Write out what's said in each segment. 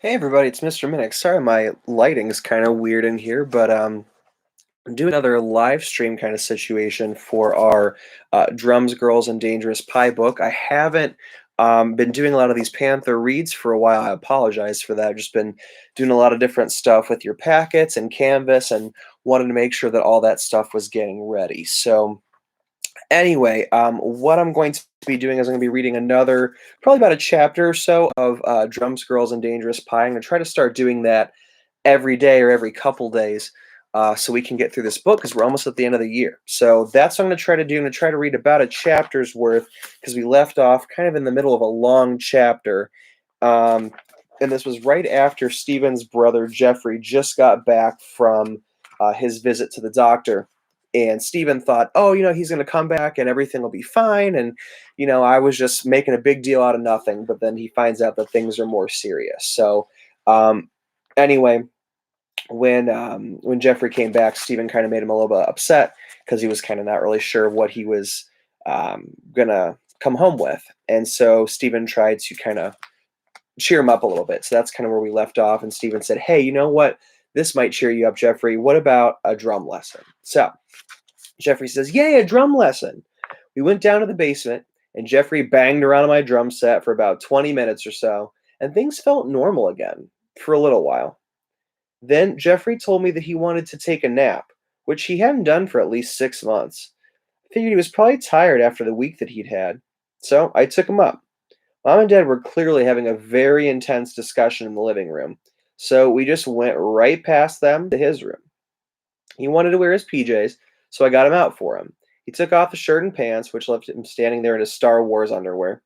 Hey everybody, it's Mr. Minnick. Sorry my lighting's kind of weird in here, but I'm doing another live stream kind of situation for our Drums, Girls, and Dangerous Pie book. I haven't been doing a lot of these Panther reads for a while. I apologize for that. I've just been doing a lot of different stuff with your packets and Canvas and wanted to make sure that all that stuff was getting ready. So anyway, what I'm going to be doing is I'm going to be reading another, probably about a chapter or so of Drums, Girls, and Dangerous Pie. I'm going to try to start doing that every day or every couple days so we can get through this book because we're almost at the end of the year. So that's what I'm going to try to do. I'm going to try to read about a chapter's worth because we left off kind of in the middle of a long chapter. Um, and this was right after Stephen's brother Jeffrey just got back from his visit to the doctor. And Stephen thought, oh, he's going to come back and everything will be fine. And, I was just making a big deal out of nothing. But then he finds out that things are more serious. So, anyway, when Jeffrey came back, Stephen kind of made him a little bit upset because he was kind of not really sure what he was gonna come home with, and so Stephen tried to kind of cheer him up a little bit. So that's kind of where we left off. And Stephen said, "Hey, you know what? This might cheer you up, Jeffrey. What about a drum lesson?" So Jeffrey says, "Yay, a drum lesson!" We went down to the basement, and Jeffrey banged around on my drum set for about 20 minutes or so, and things felt normal again for a little while. Then Jeffrey told me that he wanted to take a nap, which he hadn't done for at least 6 months. I figured he was probably tired after the week that he'd had. So I took him up. Mom and Dad were clearly having a very intense discussion in the living room, so we just went right past them to his room. He wanted to wear his PJs, so I got him out for him. He took off the shirt and pants, which left him standing there in his Star Wars underwear.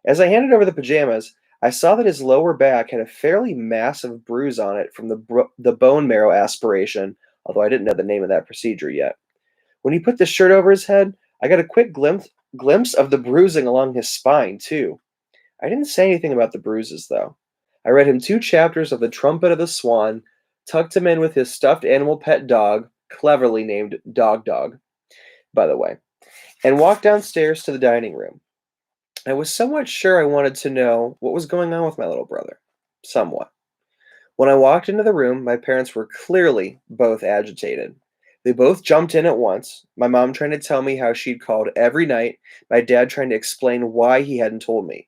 As I handed over the pajamas, I saw that his lower back had a fairly massive bruise on it from the bone marrow aspiration, although I didn't know the name of that procedure yet. When he put the shirt over his head, I got a quick glimpse of the bruising along his spine, too. I didn't say anything about the bruises, though. I read him 2 chapters of The Trumpet of the Swan, tucked him in with his stuffed animal pet dog, cleverly named Dog Dog, by the way, and walked downstairs to the dining room. I was somewhat sure I wanted to know what was going on with my little brother. Somewhat. When I walked into the room, my parents were clearly both agitated. They both jumped in at once, my mom trying to tell me how she'd called every night, my dad trying to explain why he hadn't told me.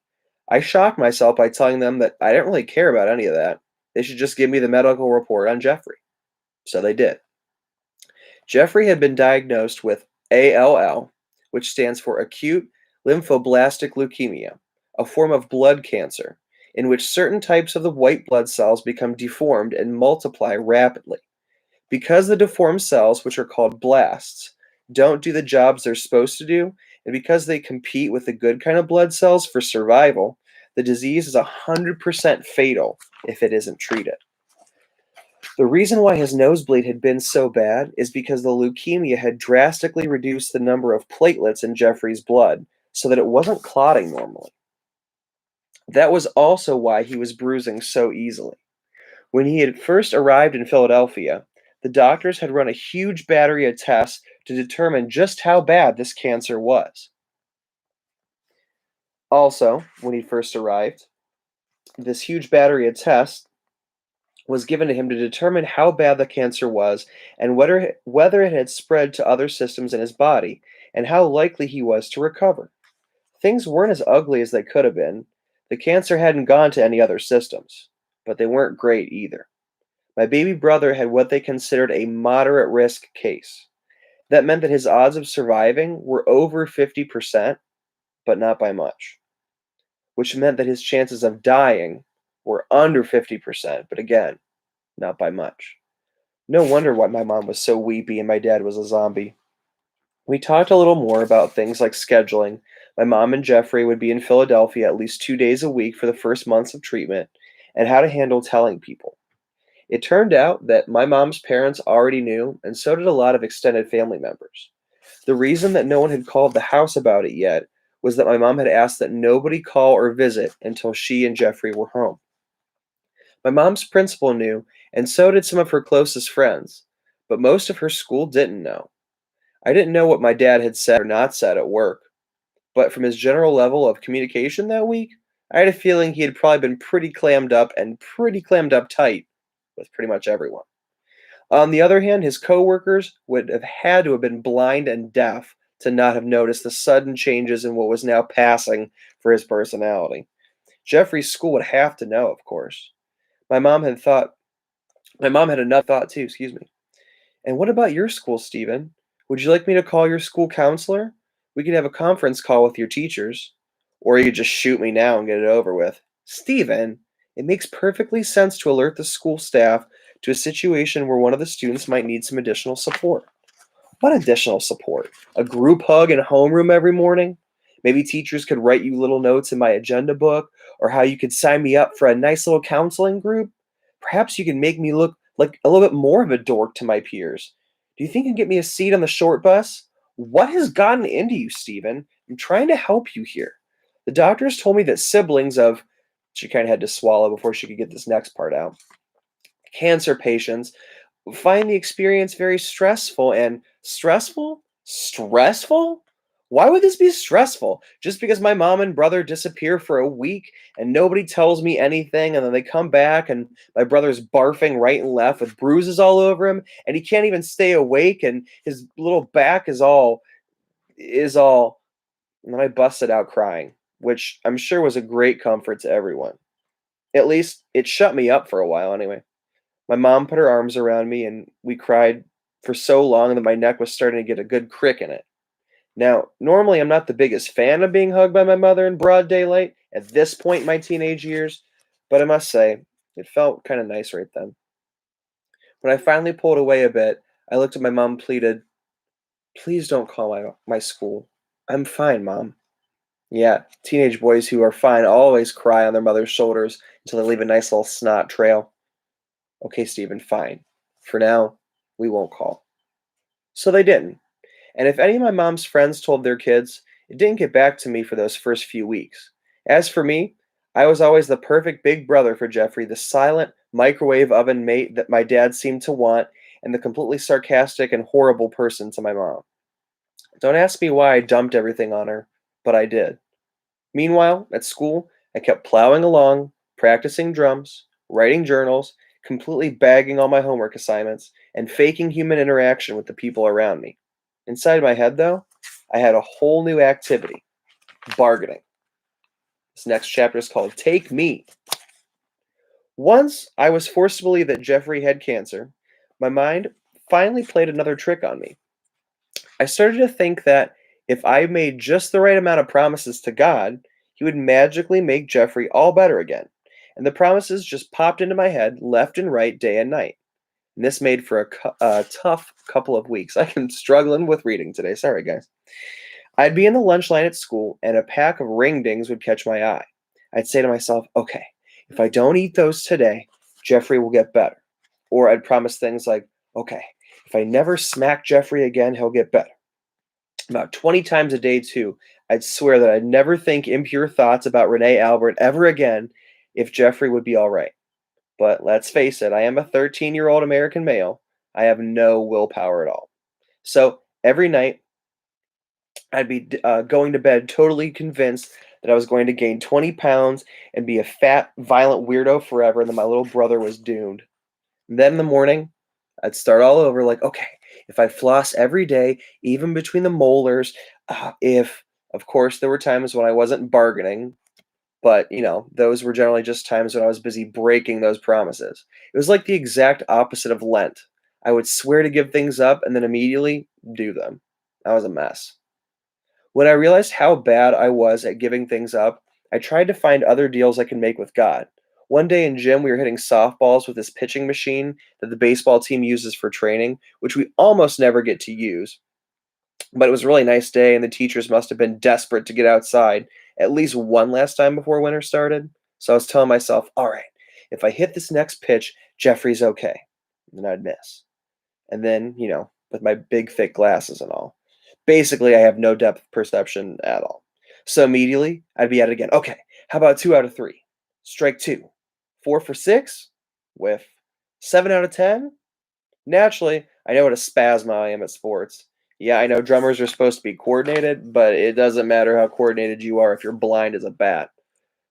I shocked myself by telling them that I didn't really care about any of that. They should just give me the medical report on Jeffrey. So they did. Jeffrey had been diagnosed with ALL, which stands for acute lymphoblastic leukemia, a form of blood cancer in which certain types of the white blood cells become deformed and multiply rapidly. Because the deformed cells, which are called blasts, don't do the jobs they're supposed to do, and because they compete with the good kind of blood cells for survival, the disease is 100% fatal if it isn't treated. The reason why his nosebleed had been so bad is because the leukemia had drastically reduced the number of platelets in Jeffrey's blood so that it wasn't clotting normally. That was also why he was bruising so easily. When he had first arrived in Philadelphia, the doctors had run a huge battery of tests to determine just how bad this cancer was. Also, when he first arrived, this huge battery of tests was given to him to determine how bad the cancer was and whether it had spread to other systems in his body and how likely he was to recover. Things weren't as ugly as they could have been. The cancer hadn't gone to any other systems, but they weren't great either. My baby brother had what they considered a moderate risk case. That meant that his odds of surviving were over 50%, but not by much, which meant that his chances of dying were under 50%, but again, not by much. No wonder why my mom was so weepy and my dad was a zombie. We talked a little more about things like scheduling. My mom and Jeffrey would be in Philadelphia at least 2 days a week for the first months of treatment, and how to handle telling people. It turned out that my mom's parents already knew, and so did a lot of extended family members. The reason that no one had called the house about it yet was that my mom had asked that nobody call or visit until she and Jeffrey were home. My mom's principal knew, and so did some of her closest friends, but most of her school didn't know. I didn't know what my dad had said or not said at work, but from his general level of communication that week, I had a feeling he had probably been pretty clammed up and pretty clammed up tight with pretty much everyone. On the other hand, his coworkers would have had to have been blind and deaf to not have noticed the sudden changes in what was now passing for his personality. Jeffrey's school would have to know, of course. My mom had thought my mom had another thought too, excuse me. And what about your school, Stephen? Would you like me to call your school counselor? We could have a conference call with your teachers. Or you could just shoot me now and get it over with. Stephen, it makes perfectly sense to alert the school staff to a situation where one of the students might need some additional support. What additional support? A group hug in homeroom every morning? Maybe teachers could write you little notes in my agenda book, or how you could sign me up for a nice little counseling group? Perhaps you can make me look like a little bit more of a dork to my peers. Do you think you can get me a seat on the short bus? What has gotten into you, Stephen? I'm trying to help you here. The doctors told me that siblings of, she kind of had to swallow before she could get this next part out, cancer patients find the experience very stressful and stressful? Stressful? Why would this be stressful? Just because my mom and brother disappear for a week and nobody tells me anything, and then they come back and my brother's barfing right and left with bruises all over him, and he can't even stay awake, and his little back is all and then I busted out crying, which I'm sure was a great comfort to everyone. At least it shut me up for a while anyway. My mom put her arms around me and we cried for so long that my neck was starting to get a good crick in it. Now, normally I'm not the biggest fan of being hugged by my mother in broad daylight at this point in my teenage years, but I must say, it felt kind of nice right then. When I finally pulled away a bit, I looked at my mom and pleaded, "Please don't call my school. I'm fine, Mom." Yeah, teenage boys who are fine always cry on their mother's shoulders until they leave a nice little snot trail. Okay, Stephen, fine. For now, we won't call. So they didn't. And if any of my mom's friends told their kids, it didn't get back to me for those first few weeks. As for me, I was always the perfect big brother for Jeffrey, the silent microwave oven mate that my dad seemed to want, and the completely sarcastic and horrible person to my mom. Don't ask me why I dumped everything on her, but I did. Meanwhile, at school, I kept plowing along, practicing drums, writing journals, completely bagging all my homework assignments, and faking human interaction with the people around me. Inside my head, though, I had a whole new activity: bargaining. This next chapter is called Take Me. Once I was forced to believe that Jeffrey had cancer, my mind finally played another trick on me. I started to think that if I made just the right amount of promises to God, He would magically make Jeffrey all better again. And the promises just popped into my head left and right, day and night. And this made for a tough couple of weeks. I am struggling with reading today. Sorry, guys. I'd be in the lunch line at school, and a pack of ring dings would catch my eye. I'd say to myself, okay, if I don't eat those today, Jeffrey will get better. Or I'd promise things like, okay, if I never smack Jeffrey again, he'll get better. About 20 times a day, too, I'd swear that I'd never think impure thoughts about Renee Albert ever again if Jeffrey would be all right. But let's face it, I am a 13-year-old American male. I have no willpower at all. So every night, I'd be going to bed totally convinced that I was going to gain 20 pounds and be a fat, violent weirdo forever, and that my little brother was doomed. Then in the morning, I'd start all over like, okay, if I floss every day, even between the molars, if, of course, there were times when I wasn't bargaining, but, those were generally just times when I was busy breaking those promises. It was like the exact opposite of Lent. I would swear to give things up and then immediately do them. I was a mess. When I realized how bad I was at giving things up, I tried to find other deals I could make with God. One day in gym, we were hitting softballs with this pitching machine that the baseball team uses for training, which we almost never get to use. But it was a really nice day, and the teachers must have been desperate to get outside at least one last time before winter started. So I was telling myself, all right, if I hit this next pitch, Jeffrey's okay. And then I'd miss. And then, with my big, thick glasses and all. Basically, I have no depth perception at all. So immediately, I'd be at it again. Okay, how about 2 out of 3? Strike 2. 4 for 6? Whiff. 7 out of 10? Naturally, I know what a spasma I am at sports. Yeah, I know drummers are supposed to be coordinated, but it doesn't matter how coordinated you are if you're blind as a bat.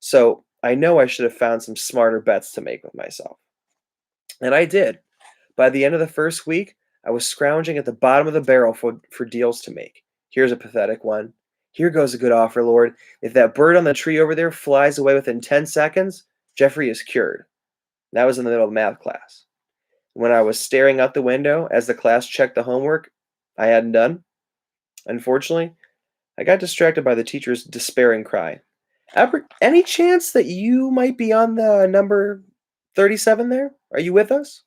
So I know I should have found some smarter bets to make with myself. And I did. By the end of the first week, I was scrounging at the bottom of the barrel for deals to make. Here's a pathetic one. Here goes a good offer, Lord. If that bird on the tree over there flies away within 10 seconds, Jeffrey is cured. That was in the middle of math class. When I was staring out the window as the class checked the homework I hadn't done, unfortunately, I got distracted by the teacher's despairing cry. Any chance that you might be on the number 37 there? Are you with us?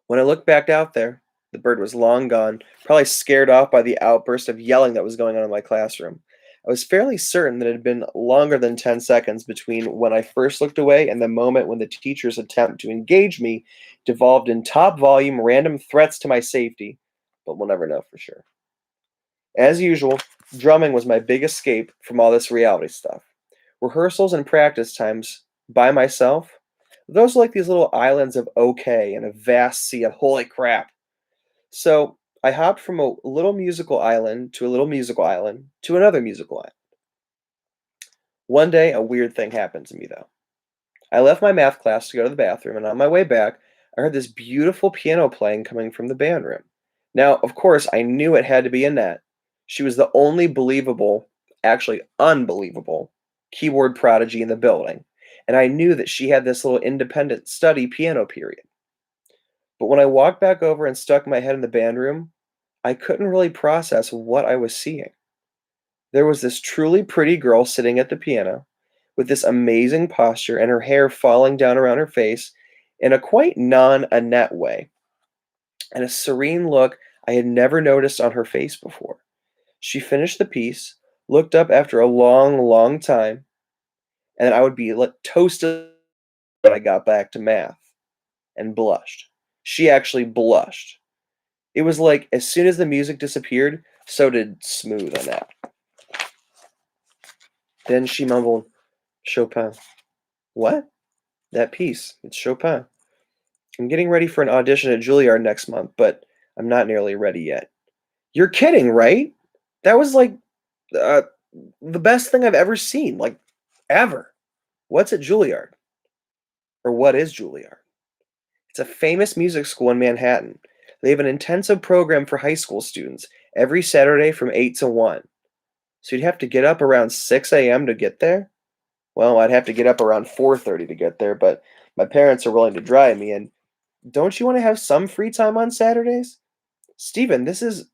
When I looked back out there, the bird was long gone, probably scared off by the outburst of yelling that was going on in my classroom. I was fairly certain that it had been longer than 10 seconds between when I first looked away and the moment when the teacher's attempt to engage me devolved in top volume random threats to my safety, but we'll never know for sure. As usual, drumming was my big escape from all this reality stuff. Rehearsals and practice times by myself, those are like these little islands of okay in a vast sea of holy crap. So I hopped from a little musical island to a little musical island to another musical island. One day, a weird thing happened to me though. I left my math class to go to the bathroom, and on my way back, I heard this beautiful piano playing coming from the band room. Now, of course, I knew it had to be Annette. She was the only believable, actually unbelievable, keyboard prodigy in the building, and I knew that she had this little independent study piano period. But when I walked back over and stuck my head in the band room, I couldn't really process what I was seeing. There was this truly pretty girl sitting at the piano with this amazing posture and her hair falling down around her face in a quite non Annette way, and a serene look I had never noticed on her face before. She finished the piece, looked up after a long, long time, and I would be like toasted when I got back to math and blushed. She actually blushed. It was like as soon as the music disappeared, so did Smooth on that. Then she mumbled, Chopin. What? That piece. It's Chopin. I'm getting ready for an audition at Juilliard next month, but I'm not nearly ready yet. You're kidding, right? That was like uh, the best thing I've ever seen, like ever. What's at Juilliard? Or what is Juilliard? It's a famous music school in Manhattan. They have an intensive program for high school students every Saturday from 8 to 1. So you'd have to get up around 6 a.m. to get there? Well, I'd have to get up around 4:30 to get there, but my parents are willing to drive me, and don't you want to have some free time on Saturdays? Steven, this is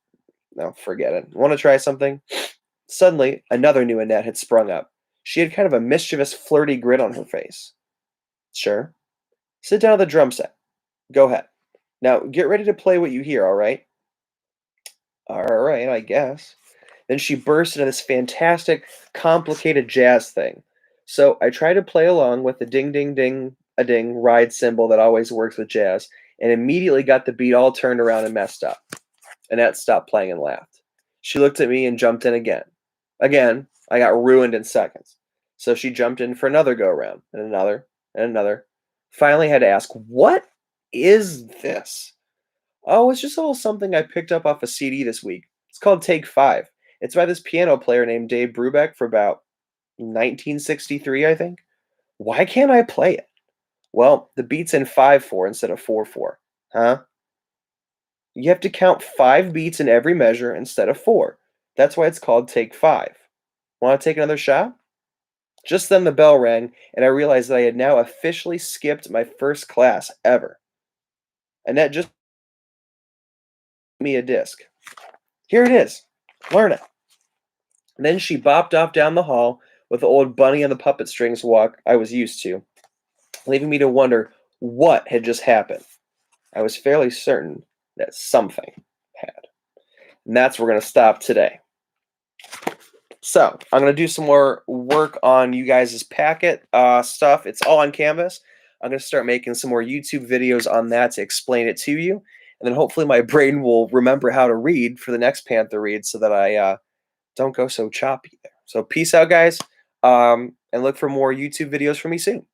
no, forget it. Want to try something? Suddenly, another new Annette had sprung up. She had kind of a mischievous, flirty grin on her face. Sure. Sit down at the drum set. Go ahead. Now, get ready to play what you hear, all right? All right, I guess. Then she burst into this fantastic, complicated jazz thing. So I tried to play along with the ding, ding, ding, a ding ride cymbal that always works with jazz, and immediately got the beat all turned around and messed up. Annette stopped playing and laughed. She looked at me and jumped in again. Again, I got ruined in seconds. So she jumped in for another go round, and another, and another. Finally had to ask, what is this? Oh, it's just a little something I picked up off a CD this week. It's called Take Five. It's by this piano player named Dave Brubeck for about 1963, I think. Why can't I play it? Well, the beat's in 5/4 instead of 4/4. Huh? You have to count 5 beats in every measure instead of four. That's why it's called Take Five. Want to take another shot? Just then the bell rang, and I realized that I had now officially skipped my first class ever. Annette just gave me a disc. Here it is. Learn it. And then she bopped off down the hall with the old bunny on the puppet strings walk I was used to, leaving me to wonder what had just happened. I was fairly certain that something had. And that's where we're going to stop today. So I'm going to do some more work on you guys' packet stuff. It's all on Canvas. I'm going to start making some more YouTube videos on that to explain it to you. And then hopefully my brain will remember how to read for the next Panther Read so that I don't go so choppy there. So peace out, guys, and look for more YouTube videos from me soon.